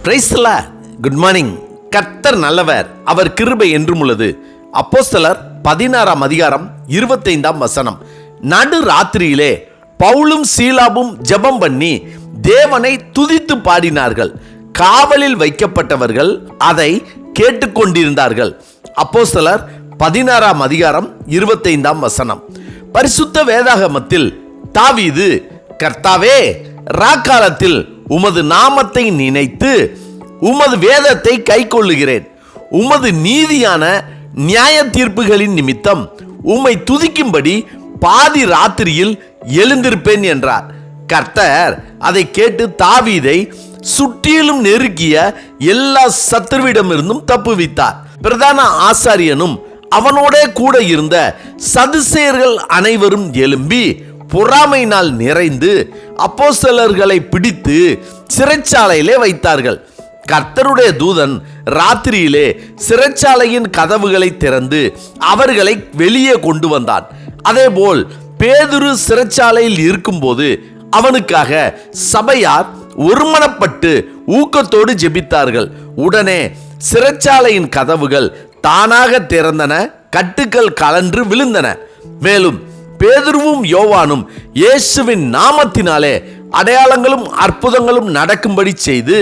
Praise the Lord. Good morning. கர்த்தர் நல்லவர், அவர் கிருபை என்றும் உள்ளது. அப்போஸ்தலர் 16ஆம் அதிகாரம் 25ஆம் வசனம். நடு ராத்திரியிலே பவுலும் சீலாவும் ஜெபம் பண்ணி தேவனை துதித்து பாடினார்கள். காவலில் வைக்கப்பட்டவர்கள் அதை கேட்டுக்கொண்டிருந்தார்கள். அப்போஸ்தலர் 16ஆம் அதிகாரம் 25ஆம் வசனம். பரிசுத்த வேதாகமத்தில் தாவீது, கர்த்தாவே, ராக்காலத்தில் உமது நாமத்தை நினைத்து உமது வேதத்தை கைக்கொள்ளுகிறேன், உமது நீதியான நியாய தீர்ப்புகளின் நிமித்தம் உம்மை துதிக்கும்படி பாதி ராத்திரியில் எழுந்திருப்பேன் என்றார். கர்த்தர் அதை கேட்டு தாவீதை சுற்றிலும் நெருக்கிய எல்லா சத்துருவிடமிருந்தும் தப்புவித்தார். பிரதான ஆசாரியனும் அவனோட கூட இருந்த சதுசேயர்கள் அனைவரும் எழும்பி பொறாமையினால் நிறைந்து அப்போஸ்தலர்களை பிடித்து சிறைச்சாலையிலே வைத்தார்கள். கர்த்தருடைய தூதன் ராத்திரியிலே சிறைச்சாலையின் கதவுகளை திறந்து அவர்களை வெளியே கொண்டு வந்தான். அதேபோல் பேதுரு சிறைச்சாலையில் இருக்கும்போது அவனுக்காக சபையார் ஒருமனப்பட்டு ஊக்கத்தோடு ஜெபித்தார்கள். உடனே சிறைச்சாலையின் கதவுகள் தானாக திறந்தன, கட்டுக்கள் கலன்று விழுந்தன. மேலும் பேதுருவும் யோவானும் இயேசுவின் நாமத்தினாலே அடையாளங்களும் அற்புதங்களும் நடக்கும்படி செய்து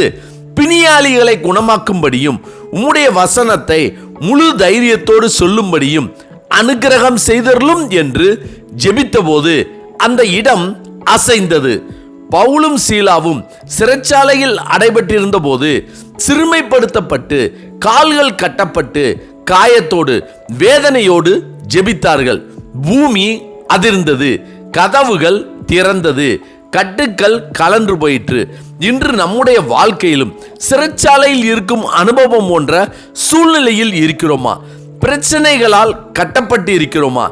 பிணியாளிகளை குணமாக்கும்படியும் உம்முடைய வசனத்தை முழு தைரியத்தோடு சொல்லும்படியும் அனுக்கிரகம் செய்தருளும் என்று ஜெபித்தபோது அந்த இடம் அசைந்தது. பவுலும் சீலாவும் சிறைச்சாலையில் அடைபட்டிருந்த போது சிறுமைப்படுத்தப்பட்டு கால்கள் கட்டப்பட்டு காயத்தோடு வேதனையோடு ஜெபித்தார்கள். பூமி அதிர்ந்தது, கதவுகள் திறந்தது, கட்டுக்கள் கலன்று போயிற்று. இன்று நம்முடைய வாழ்க்கையிலும் சிறைச்சாலையில் இருக்கும் அனுபவம் போன்ற சூழ்நிலையில் இருக்கிறோமா? பிரச்சனைகளால் கட்டப்பட்டு இருக்கிறோமா?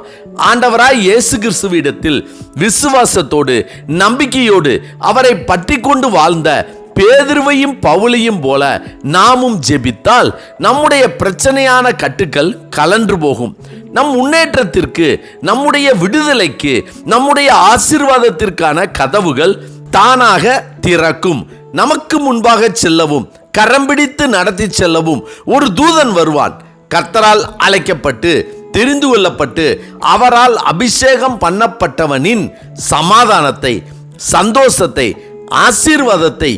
ஆண்டவராய் இயேசு கிறிஸ்துவிடத்தில் விசுவாசத்தோடு நம்பிக்கையோடு அவரை பற்றி கொண்டு வாழ்ந்த பேதுருவையும் பவுலையும் போல நாமும் ஜெபித்தால் நம்முடைய பிரச்சனையான கட்டுக்கள் கலன்று போகும். நம் முன்னேற்றத்திற்கு, நம்முடைய விடுதலைக்கு, நம்முடைய ஆசீர்வாதத்திற்கான கதவுகள் தானாக திறக்கும். நமக்கு முன்பாக செல்லவும் கரம் பிடித்து நடத்தி செல்லவும் ஒரு தூதன் வருவான். கர்த்தரால் அழைக்கப்பட்டு தெரிந்து கொள்ளப்பட்டு அவரால் அபிஷேகம் பண்ணப்பட்டவனின் சமாதானத்தை, சந்தோஷத்தை, ஆசீர்வாதத்தை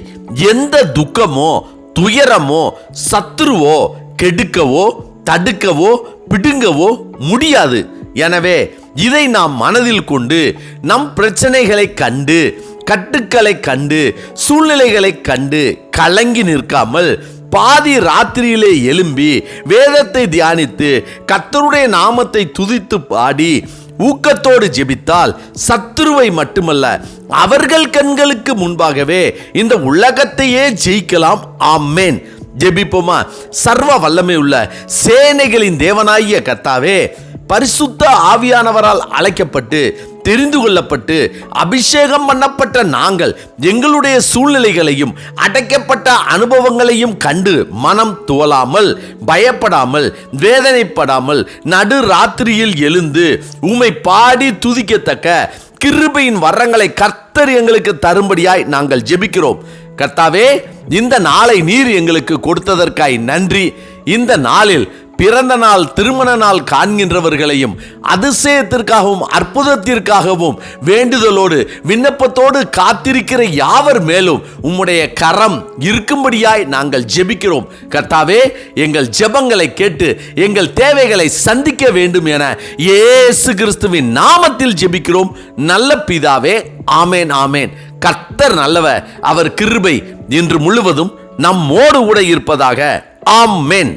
எந்த துக்கமோ துயரமோ சத்துருவோ கெடுக்கவோ தடுக்கவோ பிடுங்கவோ முடியாது. எனவே இதை நாம் மனதில் கொண்டு நம் பிரச்சனைகளை கண்டு, கட்டுக்களை கண்டு, சூழ்நிலைகளை கண்டு கலங்கி நிற்காமல் பாதி ராத்திரியிலே எழும்பி வேதத்தை தியானித்து கர்த்தருடைய நாமத்தை துதித்து பாடி ஊக்கத்தோடு ஜெபித்தால் சத்துருவை மட்டுமல்ல அவர்கள் கண்களுக்கு முன்பாகவே இந்த உலகத்தையே ஜெயிக்கலாம். ஆமென். ஜெபிப்போமா? சர்வ வல்லமை உள்ள சேனைகளின் தேவனாகிய கர்த்தாவே, பரிசுத்த ஆவியானவரால் அழைக்கப்பட்டு தெரிந்து கொள்ளப்பட்டு அபிஷேகம் பண்ணப்பட்ட நாங்கள் எங்களுடைய சூழ்நிலைகளையும் அடைக்கப்பட்ட அனுபவங்களையும் கண்டு மனம் துவலாமல், பயப்படாமல், வேதனைப்படாமல் நடு ராத்திரியில் எழுந்து உம்மை பாடி துதிக்கத்தக்க கிருபையின் வரங்களை கர்த்தர் எங்களுக்கு தரும்படியாய் நாங்கள் ஜெபிக்கிறோம். கர்த்தாவே, இந்த நாளை நீர் எங்களுக்கு கொடுத்ததற்காய் நன்றி. இந்த நாளில் பிறந்த நாள், திருமண நாள் காண்கின்றவர்களையும் அதிசயத்திற்காகவும் அற்புதத்திற்காகவும் வேண்டுதலோடு விண்ணப்பத்தோடு காத்திருக்கிற யாவர் மேலும் உம்முடைய கரம் இருக்கும்படியாய் நாங்கள் ஜெபிக்கிறோம். கர்த்தாவே, எங்கள் ஜெபங்களை கேட்டு எங்கள் தேவைகளை சந்திக்க வேண்டும் என இயேசு கிறிஸ்துவின் நாமத்தில் ஜெபிக்கிறோம் நல்ல பிதாவே. ஆமேன், ஆமேன். கர்த்தர் நல்லவர், அவர் கிருபை இன்று முழுவதும் நம்மோடு கூட இருப்பதாக. ஆமென்.